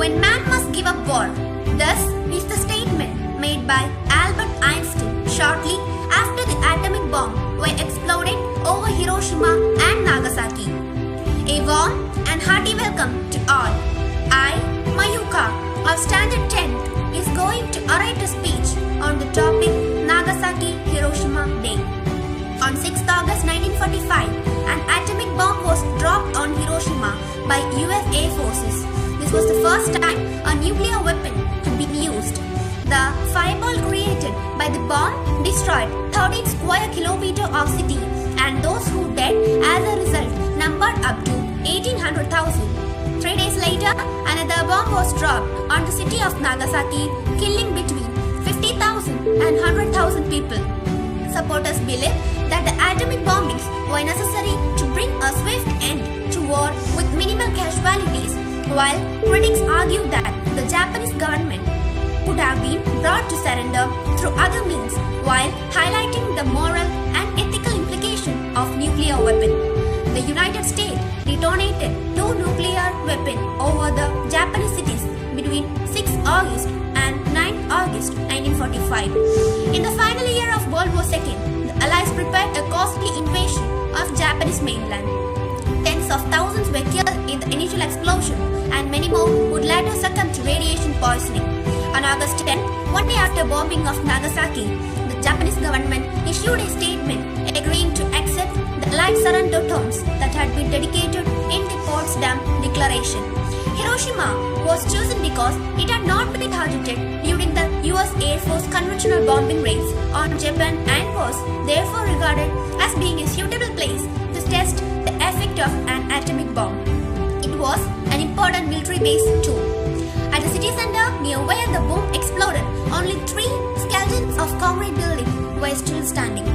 when man must give up war. Thus is the statement made by Albert Einstein shortly after the atomic bomb were exploded over Hiroshima and Nagasaki. A warm and hearty welcome to all. I, Mayuka, of Standard 10th, is going to narrate a speech on the topic Nagasaki-Hiroshima Day. On 6th August 1945, an atomic bomb was dropped on Hiroshima by US Air Forces. This was the first time a nuclear weapon had been used. The fireball created by the bomb destroyed 13 square kilometers of city, and those who died as a result numbered up to 1,800,000. 3 days later, another bomb was dropped on the city of Nagasaki, killing between 50,000 and 100,000 people. Supporters believe that the atomic bombings were necessary to bring a swift end to war with minimal casualties, while critics argue that the Japanese government could have been brought to surrender through other means, while highlighting the moral and ethical implication of nuclear weapon. The United States detonated 2 nuclear weapons over the Japanese cities between 6 August and 9 August 1945. In the final year of World War II, the Allies prepared a costly invasion of Japanese mainland. Tens of thousands were killed in the initial explosion, and many more would later succumb to radiation poisoning. On August 10, one day after bombing of Nagasaki, the Japanese government issued a statement agreeing to accept the Allied surrender terms that had been dedicated in the Potsdam Declaration. Hiroshima was chosen because it had not been targeted during the US Air Force conventional bombing raids on Japan and was therefore regarded as being a suitable place to test the effect of an atomic bomb. It was an important military base too. At the city center near where the bomb exploded, only 3 skeletons of concrete buildings were still standing.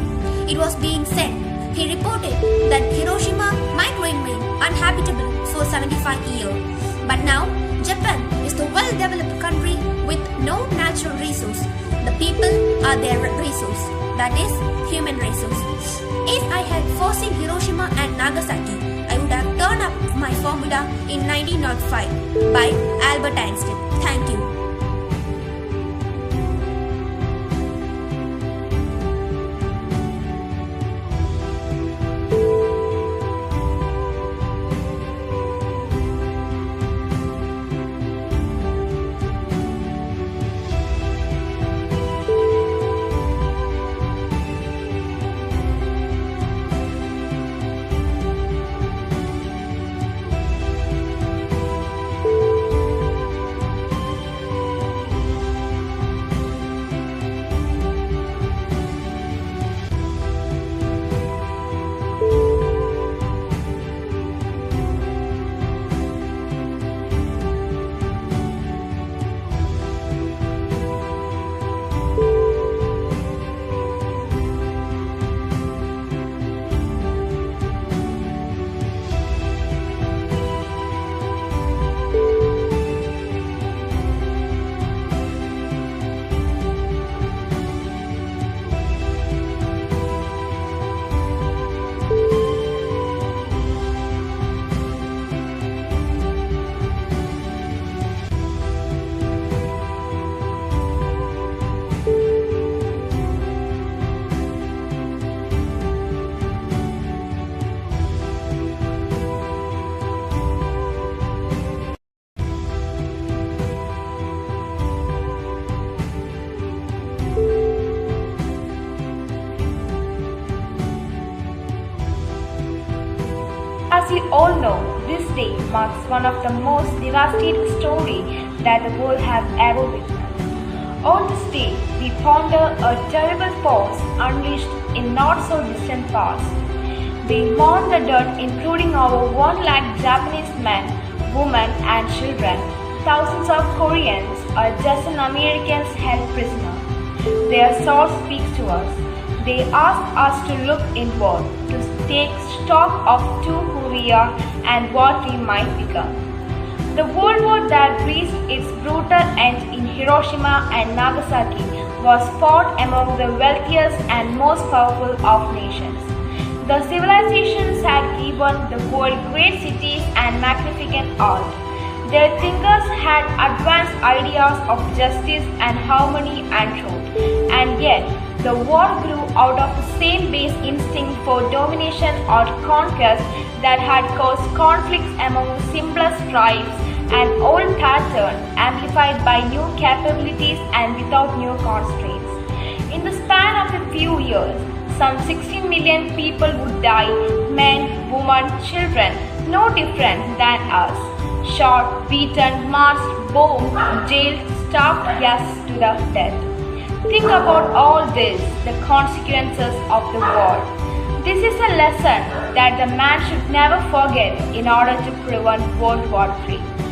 It was being said, he reported, that Hiroshima might remain uninhabitable for 75 years. But now, Japan is the well-developed country with no natural resource. The people are their resource, that is, human resource. If I had foreseen Hiroshima and Nagasaki, I would have turned up my formula in 1905 by Albert Einstein. Thank you. As you all know, this day marks one of the most devastating stories that the world has ever witnessed. On this day, we ponder a terrible force unleashed in not-so-distant past. We mourn the dead, including over 1 lakh Japanese men, women and children. Thousands of Koreans or dozen Americans held prisoner. Their soul speaks to us. They ask us to look inward, to take stock of who we are and what we might become. The World War that reached its brutal end in Hiroshima and Nagasaki was fought among the wealthiest and most powerful of nations. The civilizations had given the world great cities and magnificent art. Their thinkers had advanced ideas of justice and harmony and truth, and yet the war grew out of the same base instinct for domination or conquest that had caused conflicts among the simplest tribes, an old pattern amplified by new capabilities and without new constraints. In the span of a few years, some 16 million people would die, men, women, children, no different than us. Shot, beaten, marched, bombed, jailed, starved yes to the death. Think about all this, the consequences of the war. This is a lesson that the man should never forget in order to prevent World War III.